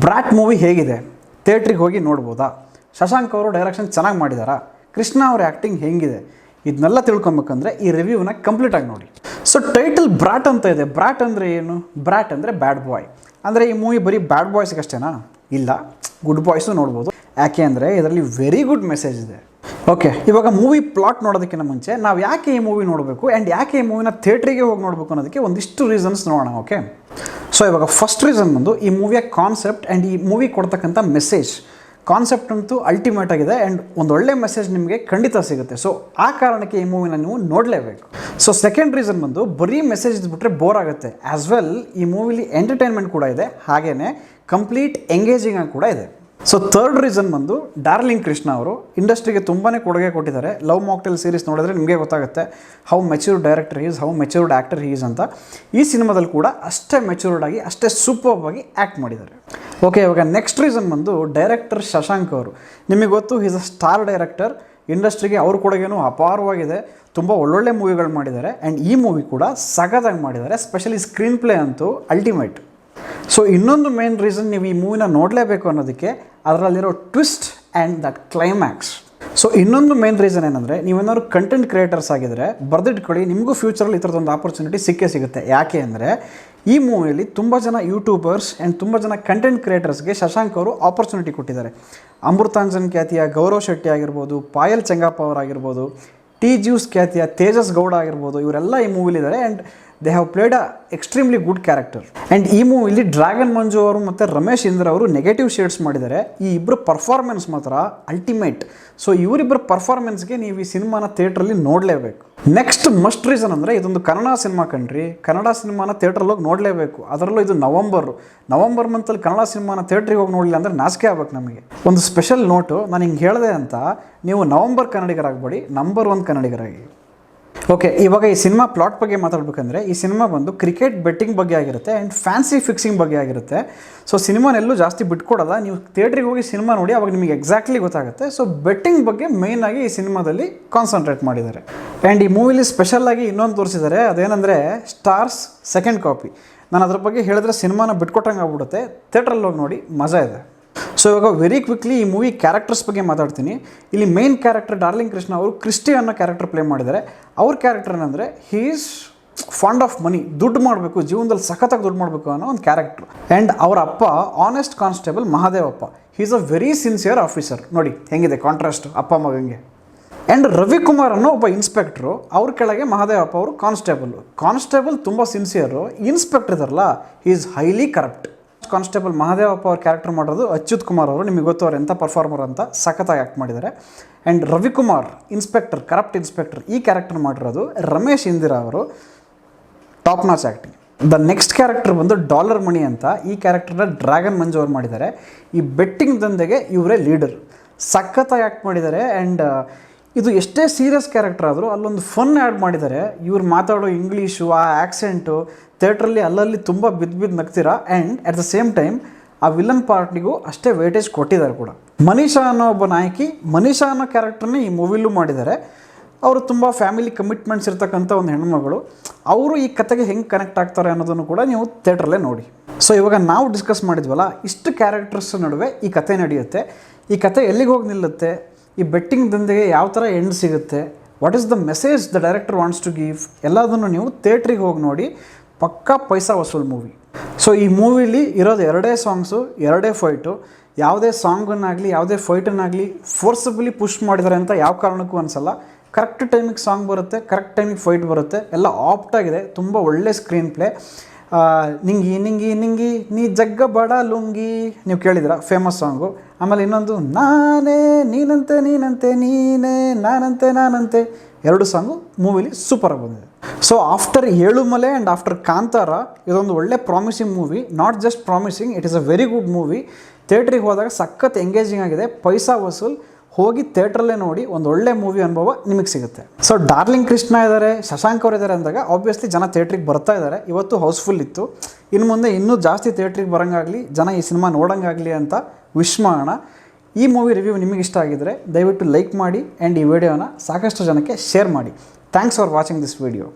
Brought movie ಹೇಗಿದೆ? ಥಿಯೇಟ್ರಿಗೆ ಹೋಗಿ ನೋಡ್ಬೋದಾ? ಶಶಾಂಕ್ ಅವರು ಡೈರೆಕ್ಷನ್ ಚೆನ್ನಾಗಿ ಮಾಡಿದಾರಾ? ಕೃಷ್ಣ ಅವ್ರ ಆ್ಯಕ್ಟಿಂಗ್ ಹೆಂಗಿದೆ? ಇದನ್ನೆಲ್ಲ ತಿಳ್ಕೊಬೇಕಂದ್ರೆ ಈ ರಿವ್ಯೂನ ಕಂಪ್ಲೀಟಾಗಿ ನೋಡಿ. ಸೊ ಟೈಟಲ್ ಬ್ರಾಟ್ ಅಂತ ಇದೆ. ಬ್ರಾಟ್ ಅಂದರೆ ಏನು? ಬ್ರಾಟ್ ಅಂದರೆ ಬ್ಯಾಡ್ ಬಾಯ್. ಅಂದರೆ ಈ ಮೂವಿ ಬರೀ ಬ್ಯಾಡ್ ಬಾಯ್ಸ್ಗಷ್ಟೇನಾ? ಇಲ್ಲ, ಗುಡ್ ಬಾಯ್ಸು ನೋಡ್ಬೋದು. ಯಾಕೆ ಅಂದರೆ ಇದರಲ್ಲಿ ವೆರಿ ಗುಡ್ ಮೆಸೇಜ್ ಇದೆ. ಓಕೆ, ಇವಾಗ ಮೂವಿ ಪ್ಲಾಟ್ ನೋಡೋದಕ್ಕಿಂತ ಮುಂಚೆ ನಾವು ಯಾಕೆ ಈ ಮೂವಿ ನೋಡಬೇಕು ಆ್ಯಂಡ್ ಯಾಕೆ ಈ ಮೂವಿನ ಥಿಯೇಟ್ರಿಗೆ ಹೋಗಿ ನೋಡಬೇಕು ಅನ್ನೋದಕ್ಕೆ ಒಂದಿಷ್ಟು ರೀಸನ್ಸ್ ನೋಡೋಣ. ಓಕೆ, ಸೊ ಇವಾಗ ಫಸ್ಟ್ ರೀಸನ್ ಬಂದು ಈ ಮೂವಿಯ ಕಾನ್ಸೆಪ್ಟ್ ಆ್ಯಂಡ್ ಈ ಮೂವಿ ಕೊಡ್ತಕ್ಕಂಥ ಮೆಸೇಜ್. ಕಾನ್ಸೆಪ್ಟ್ ಅಂತೂ ಅಲ್ಟಿಮೇಟ್ ಆಗಿದೆ ಆ್ಯಂಡ್ ಒಂದೊಳ್ಳೆ ಮೆಸೇಜ್ ನಿಮಗೆ ಖಂಡಿತ ಸಿಗುತ್ತೆ. ಸೊ ಆ ಕಾರಣಕ್ಕೆ ಈ ಮೂವಿನ ನೀವು ನೋಡಲೇಬೇಕು. ಸೊ ಸೆಕೆಂಡ್ ರೀಸನ್ ಬಂದು ಬರೀ ಮೆಸೇಜ್ ಇದ್ಬಿಟ್ರೆ ಬೋರ್ ಆಗುತ್ತೆ. ಆ್ಯಸ್ ವೆಲ್ ಈ ಮೂವಿಲಿ ಎಂಟರ್ಟೈನ್ಮೆಂಟ್ ಕೂಡ ಇದೆ, ಹಾಗೆಯೇ ಕಂಪ್ಲೀಟ್ ಎಂಗೇಜಿಂಗ್ ಆಗಿ ಕೂಡ ಇದೆ. ಸೊ ಥರ್ಡ್ ರೀಸನ್ ಬಂದು ಡಾರ್ಲಿಂಗ್ ಕೃಷ್ಣ ಅವರು ಇಂಡಸ್ಟ್ರಿಗೆ ತುಂಬಾ ಕೊಡುಗೆ ಕೊಟ್ಟಿದ್ದಾರೆ. ಲವ್ ಮಾಕ್ಟೇಲ್ ಸೀರೀಸ್ ನೋಡಿದ್ರೆ ನಿಮಗೆ ಗೊತ್ತಾಗುತ್ತೆ how matured director is, how matured actor is ಅಂತ. ಈ ಸಿನಿಮಾದಲ್ಲಿ ಕೂಡ ಅಷ್ಟೇ ಮೆಚ್ಯೂರ್ಡ್ ಆಗಿ ಅಷ್ಟೇ ಸೂಪರ್ಬ್ ಆಗಿ ಆ್ಯಕ್ಟ್ ಮಾಡಿದ್ದಾರೆ. ಓಕೆ, ಇವಾಗ ನೆಕ್ಸ್ಟ್ ರೀಸನ್ ಬಂದು ಡೈರೆಕ್ಟರ್ ಶಶಾಂಕ್ ಅವರು. ನಿಮಗೆ ಗೊತ್ತು, ಈಸ್ ಅ ಸ್ಟಾರ್ ಡೈರೆಕ್ಟರ್. ಇಂಡಸ್ಟ್ರಿಗೆ ಅವ್ರ ಕೊಡುಗೆನೂ ಅಪಾರವಾಗಿದೆ. ತುಂಬ ಒಳ್ಳೊಳ್ಳೆ ಮೂವಿಗಳು ಮಾಡಿದ್ದಾರೆ ಆ್ಯಂಡ್ ಈ ಮೂವಿ ಕೂಡ ಸಖತ್ತಾಗಿ ಮಾಡಿದ್ದಾರೆ. ಸ್ಪೆಷಲಿ ಸ್ಕ್ರೀನ್ ಪ್ಲೇ ಅಂತೂ ಅಲ್ಟಿಮೇಟ್. ಸೊ ಇನ್ನೊಂದು ಮೇನ್ ರೀಸನ್ ನೀವು ಈ ಮೂವಿನ ನೋಡಲೇಬೇಕು ಅನ್ನೋದಕ್ಕೆ ಅದರಲ್ಲಿರೋ twist and that climax. So ಇನ್ನೊಂದು ಮೇನ್ ರೀಸನ್ ಏನಂದರೆ, ನೀವೇನಾದ್ರು ಕಂಟೆಂಟ್ ಕ್ರಿಯೇಟರ್ಸ್ ಆಗಿದ್ದರೆ ಬರೆದಿಟ್ಕೊಳ್ಳಿ, ನಿಮಗೂ ಫ್ಯೂಚರಲ್ಲಿ ಈ ಥರದೊಂದು ಆಪರ್ಚುನಿಟಿ ಸಿಕ್ಕೇ ಸಿಗುತ್ತೆ. ಯಾಕೆ ಅಂದರೆ ಈ ಮೂವಿಯಲ್ಲಿ ತುಂಬ ಜನ ಯೂಟ್ಯೂಬರ್ಸ್ ಆ್ಯಂಡ್ ತುಂಬ ಜನ ಕಂಟೆಂಟ್ ಕ್ರಿಯೇಟರ್ಸ್ಗೆ ಶಶಾಂಕ್ ಅವರು ಆಪರ್ಚುನಿಟಿ ಕೊಟ್ಟಿದ್ದಾರೆ. ಅಮೃತಾಂಜನ್ ಖ್ಯಾತಿಯ ಗೌರವ್ ಶೆಟ್ಟಿ ಆಗಿರ್ಬೋದು, ಪಾಯಲ್ ಚೆಂಗಪ್ಪ ಅವರಾಗಿರ್ಬೋದು, ಟಿ ಜ್ಯೂಸ್ ಖ್ಯಾತಿಯ ತೇಜಸ್ ಗೌಡ ಆಗಿರ್ಬೋದು, ಇವರೆಲ್ಲ ಈ ಮೂವಿಲಿದ್ದಾರೆ and they have played a extremely good character. And ಈ ಮೂವಿಲಿ ಡ್ರ್ಯಾಗನ್ ಮಂಜು ಅವರು ಮತ್ತು ರಮೇಶ್ ಇಂದ್ರ ಅವರು ನೆಗೆಟಿವ್ ಶೇಡ್ಸ್ ಮಾಡಿದ್ದಾರೆ. ಈ ಇಬ್ಬರು ಪರ್ಫಾರ್ಮೆನ್ಸ್ ಮಾತ್ರ ಅಲ್ಟಿಮೇಟ್. ಸೊ ಇವರಿಬ್ಬರ ಪರ್ಫಾರ್ಮೆನ್ಸ್ಗೆ ನೀವು ಈ ಸಿನಿಮಾನ ಥಿಯೇಟ್ರಲ್ಲಿ ನೋಡಲೇಬೇಕು. ನೆಕ್ಸ್ಟ್ ಮಸ್ಟ್ ರೀಸನ್ ಅಂದರೆ ಇದೊಂದು ಕನ್ನಡ ಸಿನಿಮಾ ಕಣ್ರಿ. ಕನ್ನಡ ಸಿನಿಮಾನ ಥಿಯೇಟ್ರಲ್ಲಿ ಹೋಗಿ ನೋಡಲೇಬೇಕು. ಅದರಲ್ಲೂ ಇದು ನವಂಬರ್ ಮಂತಲ್ಲಿ ಕನ್ನಡ ಸಿನಿಮಾನ ಥಿಯೇಟ್ರಿಗೆ ಹೋಗಿ ನೋಡಲಿಲ್ಲ ಅಂದರೆ ನಾಚಿಕೆ ಆಗ್ಬೇಕು ನಮಗೆ. ಒಂದು ಸ್ಪೆಷಲ್ ನೋಟು, ನಾನು ಹಿಂಗೆ ಹೇಳಿದೆ ಅಂತ ನೀವು ನವಂಬರ್ ಕನ್ನಡಿಗರಾಗಬೇಡಿ, ನಂಬರ್ 1 ಕನ್ನಡಿಗರಾಗಿ. ಓಕೆ, ಇವಾಗ ಈ ಸಿನಿಮಾ ಪ್ಲಾಟ್ ಬಗ್ಗೆ ಮಾತಾಡಬೇಕಂದ್ರೆ ಈ ಸಿನಿಮಾ ಬಂದು ಕ್ರಿಕೆಟ್ ಬೆಟ್ಟಿಂಗ್ ಬಗ್ಗೆ ಆಗಿರುತ್ತೆ ಆ್ಯಂಡ್ ಫ್ಯಾನ್ಸಿ ಫಿಕ್ಸಿಂಗ್ ಬಗ್ಗೆ ಆಗಿರುತ್ತೆ. ಸೊ ಸಿನಿಮಾನೆಲ್ಲೂ ಜಾಸ್ತಿ ಬಿಟ್ಕೊಡೋಲ್ಲ. ನೀವು ಥಿಯೇಟ್ರಿಗೆ ಹೋಗಿ ಸಿನಿಮಾ ನೋಡಿ, ಅವಾಗ ನಿಮಗೆ ಎಕ್ಸಾಕ್ಟ್ಲಿ ಗೊತ್ತಾಗುತ್ತೆ. ಸೊ ಬೆಟ್ಟಿಂಗ್ ಬಗ್ಗೆ ಮೇಯ್ನಾಗಿ ಈ ಸಿನಿಮಾದಲ್ಲಿ ಕಾನ್ಸಂಟ್ರೇಟ್ ಮಾಡಿದ್ದಾರೆ. ಆ್ಯಂಡ್ ಈ ಮೂವಿಲಿ ಸ್ಪೆಷಲ್ಲಾಗಿ ಇನ್ನೊಂದು ತೋರಿಸಿದ್ದಾರೆ, ಅದೇನೆಂದರೆ ಸ್ಟಾರ್ಸ್ ಸೆಕೆಂಡ್ ಕಾಪಿ. ನಾನು ಅದ್ರ ಬಗ್ಗೆ ಹೇಳಿದ್ರೆ ಸಿನಿಮಾನ ಬಿಟ್ಕೊಟ್ಟಂಗೆ ಆಗ್ಬಿಡುತ್ತೆ. ಥಿಯೇಟ್ರಲ್ಲಿ ಹೋಗಿ ನೋಡಿ, ಮಜಾ ಇದೆ. ಸೊ ಇವಾಗ ವೆರಿ ಕ್ವಿಕ್ಲಿ ಈ ಮೂವಿ ಕ್ಯಾರೆಕ್ಟರ್ಸ್ ಬಗ್ಗೆ ಮಾತಾಡ್ತೀನಿ. ಇಲ್ಲಿ ಮೇನ್ ಕ್ಯಾರೆಕ್ಟರ್ ಡಾರ್ಲಿಂಗ್ ಕೃಷ್ಣ ಅವರು ಕ್ರಿಸ್ಟಿ ಅನ್ನೋ ಕ್ಯಾರೆಕ್ಟರ್ ಪ್ಲೇ ಮಾಡಿದ್ದಾರೆ. ಅವ್ರ ಕ್ಯಾರೆಕ್ಟರ್ ಏನಂದರೆ he is fond of money, ದುಡ್ಡು ಮಾಡಬೇಕು, ಜೀವನದಲ್ಲಿ ಸಖತ್ತಾಗಿ ದುಡ್ಡು ಮಾಡಬೇಕು ಅನ್ನೋ ಒಂದು ಕ್ಯಾರೆಕ್ಟರ್. ಆ್ಯಂಡ್ ಅವರ ಅಪ್ಪ honest constable Mahadevappa, he is a very sincere officer. ನೋಡಿ ಹೆಂಗಿದೆ ಕಾಂಟ್ರಾಸ್ಟ್ ಅಪ್ಪ ಮಗಂಗೆ. ಆ್ಯಂಡ್ ರವಿಕುಮಾರ್ ಅನ್ನೋ ಒಬ್ಬ ಇನ್ಸ್ಪೆಕ್ಟ್ರು, ಅವ್ರ ಕೆಳಗೆ ಮಹಾದೇವಪ್ಪ ಅವರು ಕಾನ್ಸ್ಟೇಬಲ್ ತುಂಬ ಸಿನ್ಸಿಯರು. ಇನ್ಸ್ಪೆಕ್ಟರ್ ಇದಾರಲ್ಲ, he is highly corrupt. Constable Mahadevappa ಅವ್ರ ಕ್ಯಾರೆಕ್ಟರ್ ಮಾಡೋದು ಅಚ್ಯುತ್ ಕುಮಾರ್ ಅವರು. ನಿಮಗೆ ಗೊತ್ತು ಅವ್ರು ಎಂಥ ಪರ್ಫಾರ್ಮರ್ ಅಂತ, ಸಖತ್ತಾಗಿ ಆ್ಯಕ್ಟ್ ಮಾಡಿದ್ದಾರೆ. And Ravikumar inspector, corrupt inspector, ಈ ಕ್ಯಾರೆಕ್ಟರ್ ಮಾಡಿರೋದು ರಮೇಶ್ ಇಂದಿರಾ ಅವರು. Top notch acting. The next character ಬಂದು ಡಾಲರ್ ಮಣಿ ಅಂತ. ಈ ಕ್ಯಾರೆಕ್ಟರ್ನ ಡ್ರ್ಯಾಗನ್ ಮಂಜು ಅವ್ರು ಮಾಡಿದ್ದಾರೆ. ಈ ಬೆಟ್ಟಿಂಗ್ ದಂಧೆಗೆ ಇವರೇ ಲೀಡರ್. ಸಖತ್ತಾಗಿ ಆ್ಯಕ್ಟ್ ಮಾಡಿದ್ದಾರೆ. ಆ್ಯಂಡ್ ಇದು ಎಷ್ಟೇ ಸೀರಿಯಸ್ ಕ್ಯಾರೆಕ್ಟರ್ ಆದರೂ ಅಲ್ಲೊಂದು ಫನ್ ಆ್ಯಡ್ ಮಾಡಿದ್ದಾರೆ. ಇವ್ರು ಮಾತಾಡೋ ಇಂಗ್ಲೀಷು, ಆ ಆ್ಯಕ್ಸೆಂಟು ಥಿಯೇಟ್ರಲ್ಲಿ ಅಲ್ಲಲ್ಲಿ ತುಂಬ ಬಿದ್ದು ನಗ್ತೀರಾ. And at the same time ಆ ವಿಲನ್ ಪಾರ್ಟಿಗೂ ಅಷ್ಟೇ ವೇಟೇಜ್ ಕೊಟ್ಟಿದ್ದಾರೆ ಕೂಡ. ಮನೀಷಾ ಅನ್ನೋ ಒಬ್ಬ ನಾಯಕಿ, ಮನೀಷಾ ಅನ್ನೋ ಕ್ಯಾರೆಕ್ಟರ್ನೇ ಈ ಮೂವಿಲೂ ಮಾಡಿದ್ದಾರೆ. ಅವರು ತುಂಬ ಫ್ಯಾಮಿಲಿ ಕಮಿಟ್ಮೆಂಟ್ಸ್ ಇರ್ತಕ್ಕಂಥ ಒಂದು ಹೆಣ್ಮಗಳು. ಅವರು ಈ ಕತೆಗೆ ಹೆಂಗೆ ಕನೆಕ್ಟ್ ಆಗ್ತಾರೆ ಅನ್ನೋದನ್ನು ಕೂಡ ನೀವು ಥಿಯೇಟ್ರಲ್ಲೇ ನೋಡಿ. ಸೊ ಇವಾಗ ನಾವು ಡಿಸ್ಕಸ್ ಮಾಡಿದ್ವಲ್ಲ, ಇಷ್ಟು ಕ್ಯಾರೆಕ್ಟರ್ಸ್ ನಡುವೆ ಈ ಕತೆ ನಡೆಯುತ್ತೆ. ಈ ಕತೆ ಎಲ್ಲಿಗೆ ಹೋಗಿ ನಿಲ್ಲುತ್ತೆ, ಈ ಬೆಟ್ಟಿಂಗ್ ದಂಧೆಗೆ ಯಾವ ಥರ ಎಂಡ್ ಸಿಗುತ್ತೆ, what is the message the director wants to give, ಎಲ್ಲದನ್ನು ನೀವು ಥಿಯೇಟ್ರಿಗೆ ಹೋಗಿ ನೋಡಿ. ಪಕ್ಕಾ ಪೈಸಾ ವಸೂಲ್ ಮೂವಿ. ಸೊ ಈ ಮೂವಿಲಿ ಇರೋದು 2 ಸಾಂಗ್ಸು, 2 ಫೈಟು. ಯಾವುದೇ ಸಾಂಗನ್ನಾಗಲಿ ಯಾವುದೇ ಫೈಟನ್ನಾಗಲಿ ಫೋರ್ಸಬಲಿ ಪುಷ್ ಮಾಡಿದ್ದಾರೆ ಅಂತ ಯಾವ ಕಾರಣಕ್ಕೂ ಅನಿಸಲ್ಲ. ಕರೆಕ್ಟ್ ಟೈಮಿಗೆ ಸಾಂಗ್ ಬರುತ್ತೆ, ಕರೆಕ್ಟ್ ಟೈಮಿಗೆ ಫೈಟ್ ಬರುತ್ತೆ, ಎಲ್ಲ ಆಪ್ಟಾಗಿದೆ. ತುಂಬ ಒಳ್ಳೆ ಸ್ಕ್ರೀನ್ ಪ್ಲೇ. ನಿಂಗಿ ನಿಂಗಿ ನಿಂಗಿ ನೀ ಜಗ್ಗ ಬಡ ಲುಂಗಿ, ನೀವು ಕೇಳಿದಿರ ಫೇಮಸ್ ಸಾಂಗು. ಆಮೇಲೆ ಇನ್ನೊಂದು ನಾನೇ ನೀನಂತೆ ನೀನಂತೆ ನೀನೇ ನಾನಂತೆ 2 ಸಾಂಗು ಮೂವಿಲಿ ಸೂಪರಾಗಿ ಬಂದಿದೆ. So after Yelumale and after Kantara ಇದೊಂದು ಒಳ್ಳೆ promising movie. Not just promising, it is a very good movie. ಥಿಯೇಟ್ರಿಗೆ ಹೋದಾಗ ಸಖತ್ ಎಂಗೇಜಿಂಗ್ ಆಗಿದೆ. ಪೈಸಾ ವಸೂಲ್. ಹೋಗಿ ಥಿಯೇಟ್ರಲ್ಲೇ ನೋಡಿ, ಒಂದು ಒಳ್ಳೆ ಮೂವಿ ಅನುಭವ ನಿಮಗೆ ಸಿಗುತ್ತೆ. ಸೊ ಡಾರ್ಲಿಂಗ್ ಕೃಷ್ಣ ಇದ್ದಾರೆ, ಶಶಾಂಕ್ ಅವರು ಇದ್ದಾರೆ ಅಂದಾಗ ಆಬ್ವಿಯಸ್ಲಿ ಜನ ಥಿಯೇಟ್ರಿಗೆ ಬರ್ತಾ ಇದ್ದಾರೆ. ಇವತ್ತು ಹೌಸ್ಫುಲ್ ಇತ್ತು. ಇನ್ನು ಮುಂದೆ ಇನ್ನೂ ಜಾಸ್ತಿ ಥಿಯೇಟ್ರಿಗೆ ಬರೋಂಗಾಗಲಿ, ಜನ ಈ ಸಿನಿಮಾ ನೋಡೋಂಗಾಗಲಿ ಅಂತ ವಿಶ್ ಮಾಡೋಣ. ಈ ಮೂವಿ ರಿವ್ಯೂ ನಿಮಗೆ ಇಷ್ಟ ಆಗಿದ್ದರೆ ದಯವಿಟ್ಟು ಲೈಕ್ ಮಾಡಿ ಆ್ಯಂಡ್ ಈ ವಿಡಿಯೋನ ಸಾಕಷ್ಟು ಜನಕ್ಕೆ ಶೇರ್ ಮಾಡಿ. Thanks for watching this video.